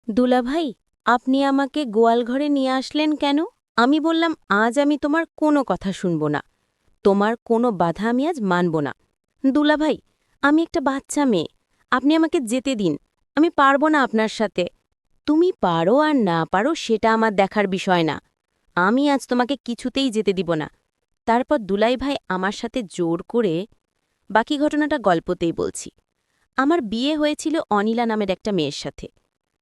দুলাভাই, আপনি আমাকে গোয়ালঘরে নিয়ে আসলেন কেন? আমি বললাম, আজ আমি তোমার কোনো কথা শুনব না। তোমার কোনো বাধা আমি আজ মানব না। দুলাভাই, আমি একটা বাচ্চা মেয়ে। আপনি আমাকে যেতে দিন। আমি পারব না আপনার সাথে। তুমি পারো আর না পারো সেটা আমার দেখার বিষয় না। আমি আজ তোমাকে কিছুতেই যেতে দিব না। তারপর দুলাই ভাই আমার সাথে জোর করে বাকি ঘটনাটা গল্পতেই বলছি। আমার বিয়ে হয়েছিল অনিলা নামের একটা মেয়ের সাথে।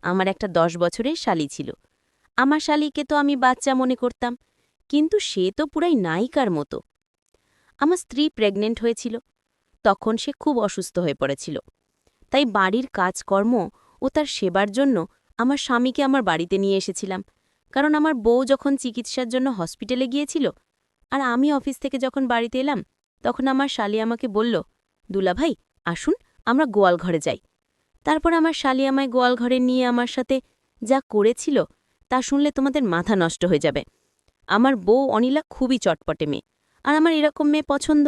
আমার একটা 10 বছরের শালী ছিল। আমার শালীকে তো আমি বাচ্চা মনে করতাম, কিন্তু সে তো পুরাই নায়িকার মতো। আমার স্ত্রী প্রেগনেন্ট হয়েছিল। তখন সে খুব অসুস্থ হয়ে পড়েছিল। তাই বাড়ির কাজকর্ম ও তার সেবার জন্য আমার স্বামীকে আমার বাড়িতে নিয়ে এসেছিলাম। কারণ আমার বউ যখন চিকিৎসার জন্য হসপিটালে গিয়েছিল আর আমি অফিস থেকে যখন বাড়িতে এলাম, তখন আমার শালী আমাকে বলল, দুলাভাই আসুন, আমরা গোয়ালঘরে যাই। তারপর আমার শালী আমায় গোয়ালঘরে নিয়ে আমার সাথে যা করেছিল তা শুনলে তোমাদের মাথা নষ্ট হয়ে যাবে। আমার বউ অনিলা খুবই চটপটে মেয়ে, আর আমার এরকম মেয়ে পছন্দ।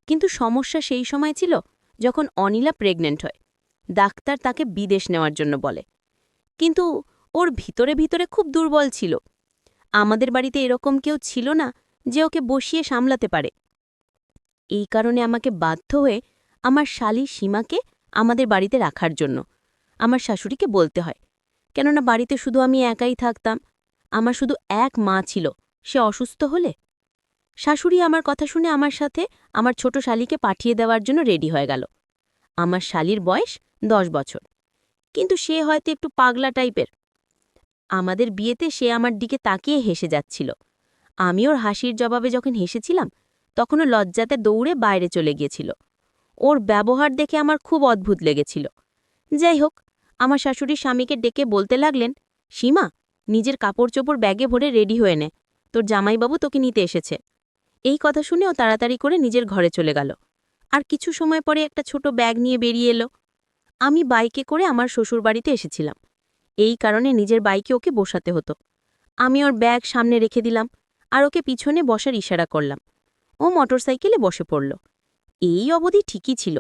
কিন্তু সমস্যা সেই সময় ছিল যখন অনিলা প্রেগনেন্ট হয়। ডাক্তার তাকে বিদেশ নেওয়ার জন্য বলে, কিন্তু ওর ভিতরে ভিতরে খুব দুর্বল ছিল। আমাদের বাড়িতে এরকম কেউ ছিল না যে ওকে বসিয়ে সামলাতে পারে। এই কারণে আমাকে বাধ্য হয়ে আমার শালী সীমাকে আমাদের বাড়িতে রাখার জন্য আমার শাশুড়িকে বলতে হয়। কেননা বাড়িতে শুধু আমি একাই থাকতাম। আমার শুধু এক মা ছিল, সে অসুস্থ হলে শাশুড়ি আমার কথা শুনে আমার সাথে আমার ছোট শালীকে পাঠিয়ে দেওয়ার জন্য রেডি হয়ে গেল। আমার শালীর বয়স 10 বছর, কিন্তু সে হয়তো একটু পাগলা টাইপের। আমাদের বিয়েতে সে আমার দিকে তাকিয়ে হেসে যাচ্ছিল। আমি ওর হাসির জবাবে যখন হেসেছিলাম, তখনও লজ্জাতে দৌড়ে বাইরে চলে গিয়েছিল। ওর ব্যবহার দেখে আমার খুব অদ্ভুত লেগেছিল। যাই হোক, আমার শাশুড়ি স্বামীকে ডেকে বলতে লাগলেন, সীমা, নিজের কাপড়-চোপড় ব্যাগে ভরে রেডি হয়ে নে, তোর জামাইবাবু তোকে নিতে এসেছে। এই কথা শুনেও তাড়াতাড়ি করে নিজের ঘরে চলে গেল। আর কিছু সময় পরে একটা ছোট ব্যাগ নিয়ে বেরিয়ে এলো। আমি বাইকে করে আমার শ্বশুরবাড়িতে এসেছিলাম। এই কারণে নিজের বাইকে ওকে বসাতে হতো। আমি ওর ব্যাগ সামনে রেখে দিলাম আর ওকে পিছনে বসার ইশারা করলাম। ও মোটরসাইকেলে বসে পড়ল। এই অবধি ঠিকই ছিল,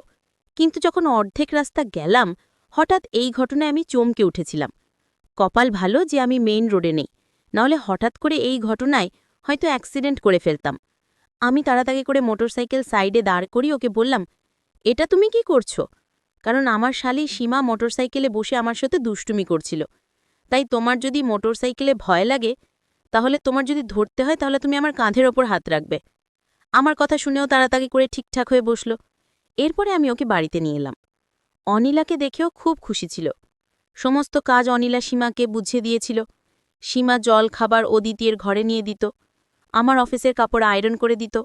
কিন্তু যখন অর্ধেক রাস্তা গেলাম, হঠাৎ এই ঘটনায় আমি চমকে উঠেছিলাম। কপাল ভালো যে আমি মেইন রোডে নেই, নাহলে হঠাৎ করে এই ঘটনায় হয়তো অ্যাক্সিডেন্ট করে ফেলতাম। আমি তাড়াতাড়ি করে মোটরসাইকেল সাইডে দাঁড় করি ওকে বললাম, এটা তুমি কি করছো? কারণ আমার শালী সীমা মোটরসাইকেলে বসে আমার সাথে দুষ্টুমি করছিল। তাই তোমার যদি মোটরসাইকেলে ভয় লাগে, তাহলে তোমার যদি ধরতে হয় তাহলে তুমি আমার কাঁধের ওপর হাত রাখবে। আমার কথা শুনেও তাড়াতাড়ি করে ঠিকঠাক হয়ে বসল। এরপরে আমি ওকে বাড়িতে নিয়ে এলাম। অনিলাকে দেখেও খুব খুশি ছিল। সমস্ত কাজ অনিলা সীমাকে বুঝিয়ে দিয়েছিল। সীমা জল খাবার অদিতির ঘরে নিয়ে দিত, আমার অফিসের কাপড় আয়রন করে দিত।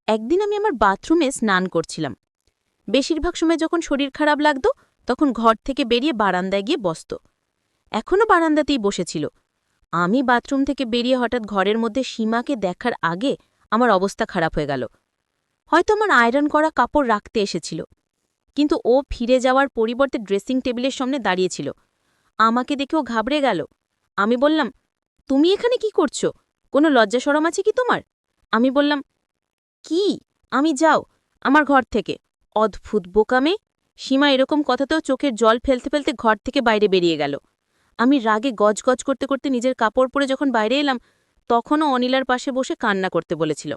একদিন আমি আমার বাথরুমে স্নান করছিলাম। বেশিরভাগ সময় যখন শরীর খারাপ লাগত, তখন ঘর থেকে বেরিয়ে বারান্দায় গিয়ে বসত। এখনও বারান্দাতেই বসেছিল। আমি বাথরুম থেকে বেরিয়ে হঠাৎ ঘরের মধ্যে সীমাকে দেখার আগে আমার অবস্থা খারাপ হয়ে গেল। হয়তো আমার আয়রন করা কাপড় রাখতে এসেছিল, কিন্তু ও ফিরে যাওয়ার পরিবর্তে ড্রেসিং টেবিলের সামনে দাঁড়িয়েছিল। আমাকে দেখে ও ঘাবড়ে গেল। আমি বললাম, তুমি এখানে কি করছো? কোনো লজ্জা শরম আছে কি তোমার? আমি বললাম, কি? আমি যাও আমার ঘর থেকে। অদ্ভুত বোকামে। সীমা এরকম কথাতেও চোখের জল ফেলতে ফেলতে ঘর থেকে বাইরে বেরিয়ে গেল। আমি রাগে গজগজ করতে করতে নিজের কাপড় পরে যখন বাইরে এলাম, তখনও অনিলার পাশে বসে কান্না করতে বলেছিল।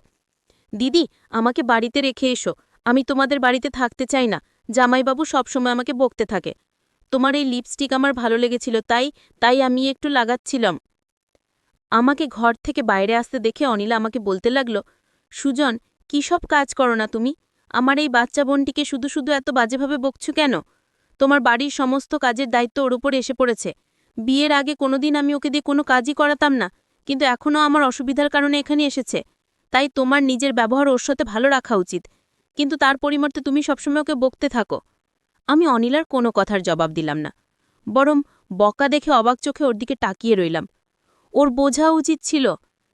দিদি, আমাকে বাড়িতে রেখে এসো। আমি তোমাদের বাড়িতে থাকতে চাই না। জামাইবাবু সবসময় আমাকে বকতে থাকে। তোমার এই লিপস্টিক আমার ভালো লেগেছিল, তাই তাই আমি একটু লাগাচ্ছিলাম। আমাকে ঘর থেকে বাইরে আসতে দেখে অনিলা আমাকে বলতে লাগল, সুজন, কী সব কাজ করো না তুমি? আমার এই বাচ্চা বোনটিকে শুধু শুধু এত বাজেভাবে বকছো কেন? তোমার বাড়ির সমস্ত কাজের দায়িত্ব ওর উপরে এসে পড়েছে। বিয়ের আগে কোনোদিন আমি ওকে দিয়ে কোনো কাজই করাতাম না, কিন্তু এখনও আমার অসুবিধার কারণে এখানে এসেছে। তাই তোমার নিজের ব্যবহার ওর সাথে ভালো রাখা উচিত, কিন্তু তার পরিবর্তে তুমি সবসময় ওকে বকতে থাকো। আমি অনিলার কোনো কথার জবাব দিলাম না, বরং বকা দেখে অবাক চোখে ওর দিকে তাকিয়ে রইলাম। ওর বোঝা উচিত ছিল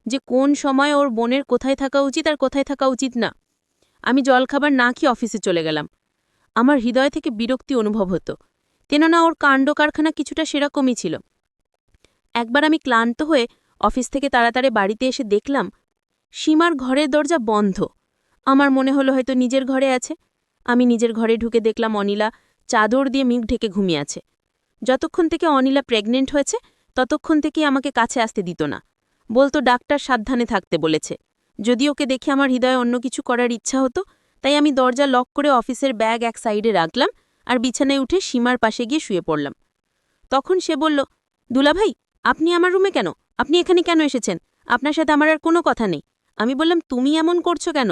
যে কোন সময় ওর বোনের কোথায় থাকা উচিত আর কোথায় থাকা উচিত না। আমি জলখাবার না খেয়ে অফিসে চলে গেলাম। আমার হৃদয় থেকে বিরক্তি অনুভব হতো, কেননা ওর কাণ্ড কারখানা কিছুটা সেরকমই ছিল। একবার আমি ক্লান্ত হয়ে অফিস থেকে তাড়াতাড়ি বাড়িতে এসে দেখলাম সীমার ঘরের দরজা বন্ধ। আমার মনে হলো হয়তো নিজের ঘরে আছে। আমি নিজের ঘরে ঢুকে দেখলাম অনিলা চাদর দিয়ে মুখ ঢেকে ঘুমিয়ে আছে। যতক্ষণ থেকে অনিলা প্রেগনেন্ট হয়েছে ততক্ষণ থেকেই আমাকে কাছে আসতে দিত না, বলতো ডাক্তার সাবধানে থাকতে বলেছে। যদি ওকে দেখে আমার হৃদয়ে অন্য কিছু করার ইচ্ছা হতো, তাই আমি দরজা লক করে অফিসের ব্যাগ এক সাইডে রাখলাম আর বিছানায় উঠে সীমার পাশে গিয়ে শুয়ে পড়লাম। তখন সে বলল, দুলাভাই, আপনি আমার রুমে কেন? আপনি এখানে কেন এসেছেন? আপনার সাথে আমার আর কোনো কথা নেই। আমি বললাম, তুমি এমন করছো কেন?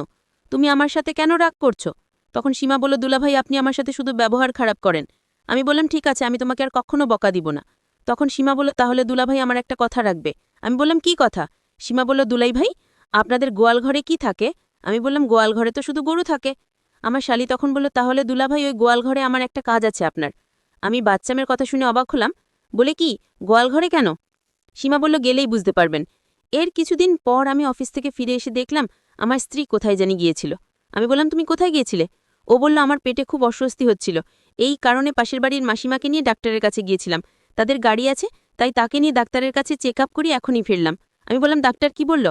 তুমি আমার সাথে কেন রাগ করছো? তখন সীমা বলল, দুলাভাই, আপনি আমার সাথে শুধু ব্যবহার খারাপ করেন। আমি বললাম, ঠিক আছে, আমি তোমাকে আর কখনো বকা দিব না। তখন সীমা বলল, তাহলে দুলাভাই আমার একটা কথা রাখবে। আমি বললাম, কি কথা? সীমা বলল, দুলাই ভাই, আপনাদের গোয়াল ঘরে কি থাকে? আমি বললাম, গোয়াল ঘরে তো শুধু গরু থাকে। আমার শালি তখন বলল, তাহলে দুলাভাই, ওই গোয়াল ঘরে আমার একটা কাজ আছে আপনার। আমি বাচ্চামের কথা শুনে অবাক হলাম, বলে, কি গোয়াল ঘরে কেন? সীমা বলল, গেলেই বুঝতে পারবেন। এর কিছুদিন পর আমি অফিস থেকে ফিরে এসে দেখলাম আমার স্ত্রী কোথায় জানি গিয়েছিল। আমি বললাম, তুমি কোথায় গিয়েছিলে? ও বলল, আমার পেটে খুব অস্বস্তি হচ্ছিল, এই কারণে পাশের বাড়ির মাসিমাকে নিয়ে ডাক্তারের কাছে গিয়েছিলাম। তাদের গাড়ি আছে, তাই তাকে নিয়ে ডাক্তারের কাছে চেক আপ করি এখনই ফিরলাম। আমি বললাম, ডাক্তার কি বলল?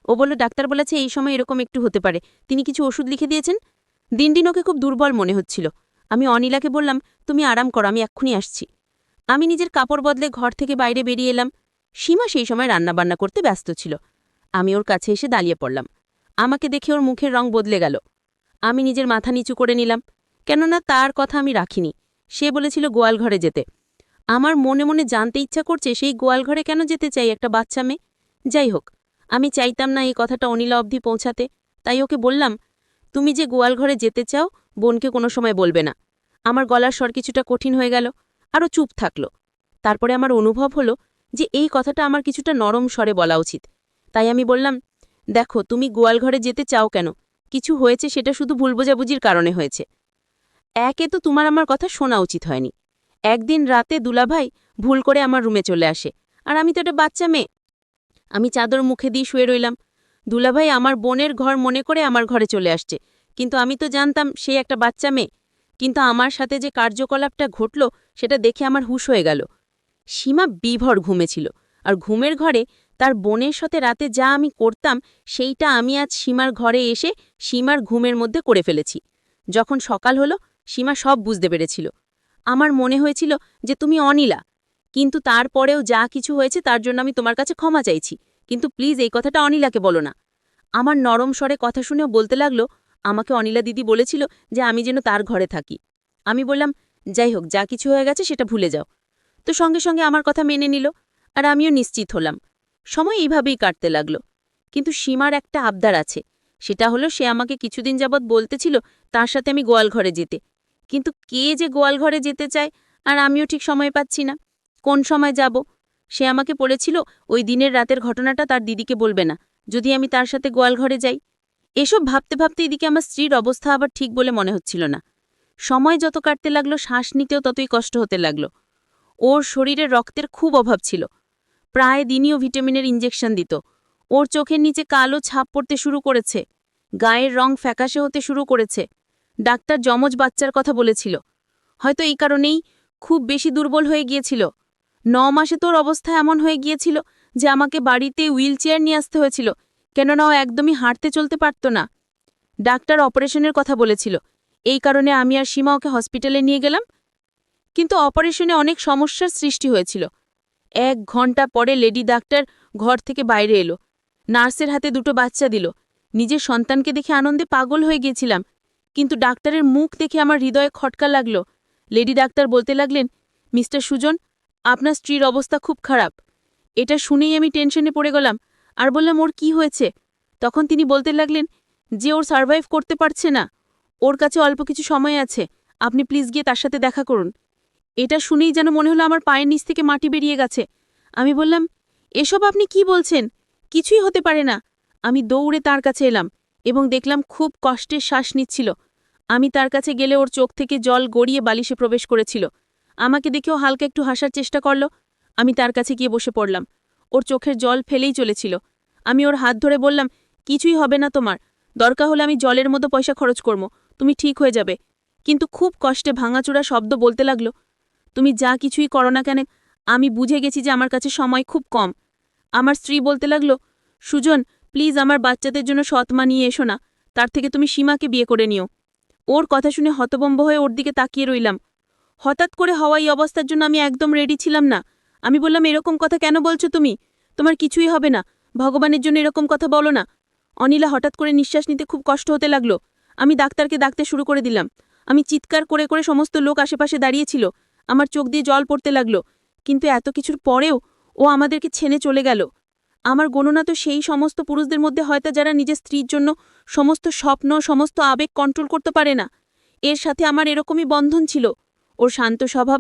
ও বলল, ডাক্তার বলেছে এই সময় এরকম একটু হতে পারে। তিনি কিছু ওষুধ লিখে দিয়েছেন। দিন দিন ওকে খুব দুর্বল মনে হচ্ছিল। আমি অনিলাকে বললাম, তুমি আরাম করো, আমি এক্ষুনি আসছি। আমি নিজের কাপড় বদলে ঘর থেকে বাইরে বেরিয়ে এলাম। সীমা সেই সময় রান্নাবান্না করতে ব্যস্ত ছিল। আমি ওর কাছে এসে দাঁড়িয়ে পড়লাম। আমাকে দেখে ওর মুখের রং বদলে গেল। আমি নিজের মাথা নিচু করে নিলাম, কেননা তার কথা আমি রাখিনি। সে বলেছিল গোয়াল ঘরে যেতে। আমার মনে মনে জানতে ইচ্ছা করছে সেই গোয়াল ঘরে কেন যেতে চাই একটা বাচ্চা মেয়ে। যাই হোক, আমি চাইতাম না এই কথাটা অনিলা অবধি পৌঁছাতে, তাই ওকে বললাম, তুমি যে গোয়াল ঘরে যেতে চাও বোনকে কোনো সময় বলবে না। আমার গলার স্বর কিছুটা কঠিন হয়ে গেল, আরও চুপ থাকল। তারপরে আমার অনুভব হলো যে এই কথাটা আমার কিছুটা নরম স্বরে বলা উচিত। তাই আমি বললাম, দেখো, তুমি গোয়াল ঘরে যেতে চাও কেন? কিছু হয়েছে, সেটা শুধু ভুল বোঝাবুঝির কারণে হয়েছে। একে তো তোমার আমার কথা শোনা উচিত হয়নি। একদিন রাতে দুলাভাই ভুল করে আমার রুমে চলে আসে, আর আমি তো একটা বাচ্চা মেয়ে। আমি চাদর মুখে দিয়ে শুয়ে রইলাম। দুলাভাই আমার বোনের ঘর মনে করে আমার ঘরে চলে আসছে, কিন্তু আমি তো জানতাম সে একটা বাচ্চা মেয়ে। কিন্তু আমার সাথে যে কার্যকলাপটা ঘটল সেটা দেখে আমার হুঁশ হয়ে গেল। সীমা বিভর ঘুমেছিল, আর ঘুমের ঘরে তার বোনের সাথে রাতে যা আমি করতাম সেইটা আমি আজ সীমার ঘরে এসে সীমার ঘুমের মধ্যে করে ফেলেছি। যখন সকাল হলো, সীমা সব বুঝতে পেরেছিল। আমার মনে হয়েছিল যে তুমি অনিলা, কিন্তু তারপরেও যা কিছু হয়েছে তার জন্য আমি তোমার কাছে ক্ষমা চাইছি, কিন্তু প্লিজ এই কথাটা অনিলাকে বলো না। আমার নরম স্বরে কথা শুনেও বলতে লাগলো, আমাকে অনিলা দিদি বলেছিল যে আমি যেন তার ঘরে থাকি। আমি বললাম, যাই হোক, যা কিছু হয়ে গেছে সেটা ভুলে যাও। তো সঙ্গে সঙ্গে আমার কথা মেনে নিল, আর আমিও নিশ্চিত হলাম। সময় এইভাবেই কাটতে লাগলো। কিন্তু সীমার একটা আবদার আছে, সেটা হলো সে আমাকে কিছুদিন যাবৎ বলতেছিল তার সাথে আমি গোয়াল ঘরে যেতে। কিন্তু কে যে গোয়াল ঘরে যেতে চায়, আর আমিও ঠিক সময় পাচ্ছি না কোন সময় যাব। সে আমাকে বলেছিল ওই দিনের রাতের ঘটনাটা তার দিদিকে বলবে না, যদি আমি তার সাথে গোয়াল ঘরে যাই। এসব ভাবতে ভাবতে এদিকে আমার স্ত্রীর অবস্থা আবার ঠিক বলে মনে হচ্ছিল না। সময় যত কাটতে লাগলো শ্বাস নিতেও ততই কষ্ট হতে লাগলো। ওর শরীরে রক্তের খুব অভাব ছিল, প্রায় দিনই ও ভিটামিনের ইঞ্জেকশন দিত। ওর চোখের নিচে কালো ছাপ পড়তে শুরু করেছে, গায়ের রং ফ্যাকাশে হতে শুরু করেছে। ডাক্তার যমজ বাচ্চার কথা বলেছিল, হয়তো এই কারণেই খুব বেশি দুর্বল হয়ে গিয়েছিল। 9 মাসে তোর অবস্থা এমন হয়ে গিয়েছিল যে আমাকে বাড়িতে হুইল চেয়ার নিয়ে আসতে হয়েছিল, কেননা ও একদমই হাঁটতে চলতে পারত না। ডাক্তার অপারেশনের কথা বলেছিল, এই কারণে আমি আর সীমা ওকে হসপিটালে নিয়ে গেলাম। কিন্তু অপারেশনে অনেক সমস্যার সৃষ্টি হয়েছিল। 1 ঘন্টা পরে লেডি ডাক্তার ঘর থেকে বাইরে এলো, নার্সের হাতে 2টো বাচ্চা দিল। নিজের সন্তানকে দেখে আনন্দে পাগল হয়ে গিয়েছিলাম, কিন্তু ডাক্তারের মুখ দেখে আমার হৃদয়ে খটকা লাগলো। লেডি ডাক্তার বলতে লাগলেন, মিস্টার সুজন, আপনার স্ত্রীর অবস্থা খুব খারাপ। এটা শুনেই আমি টেনশনে পড়ে গেলাম, আর বললাম, ওর কি হয়েছে? তখন তিনি বলতে লাগলেন যে ওর সার্ভাইভ করতে পারছে না, ওর কাছে অল্প কিছু সময় আছে, আপনি প্লিজ গিয়ে তার সাথে দেখা করুন। এটা শুনেই যেন মনে হলো আমার পায়ের নিচ থেকে মাটি বেরিয়ে গেছে। আমি বললাম, এসব আপনি কি বলছেন? কিছুই হতে পারে না। আমি দৌড়ে তার কাছে এলাম এবং দেখলাম খুব কষ্টের শ্বাস নিচ্ছিল। আমি তার কাছে গেলে ওর চোখ থেকে জল গড়িয়ে বালিশে প্রবেশ করেছিল। আমাকে দেখেও হালকা একটু হাসার চেষ্টা করল। আমি তার কাছে গিয়ে বসে পড়লাম। ওর চোখের জল ফেলেই চলেছিল। আমি ওর হাত ধরে বললাম, কিছুই হবে না তোমার, দরকার হলে আমি জলের মতো পয়সা খরচ করব, তুমি ঠিক হয়ে যাবে। কিন্তু খুব কষ্টে ভাঙাচোরা শব্দ বলতে লাগলো, তুমি যা কিছুই করো না কেন, আমি বুঝে গেছি যে আমার কাছে সময় খুব কম। আমার স্ত্রী বলতে লাগলো, সুজন, প্লিজ আমার বাচ্চাদের জন্য সৎ মা নিয়ে এসো না, তার থেকে তুমি সীমাকে বিয়ে করে নিও। ওর কথা শুনে হতবম্ব হয়ে ওর দিকে তাকিয়ে রইলাম। হঠাৎ করে হওয়া এই অবস্থার জন্য আমি একদম রেডি ছিলাম না। আমি বললাম, এরকম কথা কেন বলছো তুমি? তোমার কিছুই হবে না, ভগবানের জন্য এরকম কথা বলো না। অনিলা হঠাৎ করে নিঃশ্বাস নিতে খুব কষ্ট হতে লাগলো। আমি ডাক্তারকে ডাকতে শুরু করে দিলাম। আমি চিৎকার করে করে সমস্ত লোক আশেপাশে দাঁড়িয়েছিল। আমার চোখ দিয়ে জল পড়তে লাগলো। কিন্তু এত কিছুর পরেও ও আমাদেরকে ছেড়ে চলে গেল। আমার গণনা তো সেই সমস্ত পুরুষদের মধ্যে হয়তো যারা নিজের স্ত্রীর জন্য সমস্ত স্বপ্ন, সমস্ত আবেগ কন্ট্রোল করতে পারে না। এর সাথে আমার এরকমই বন্ধন ছিল। ওর শান্ত স্বভাব,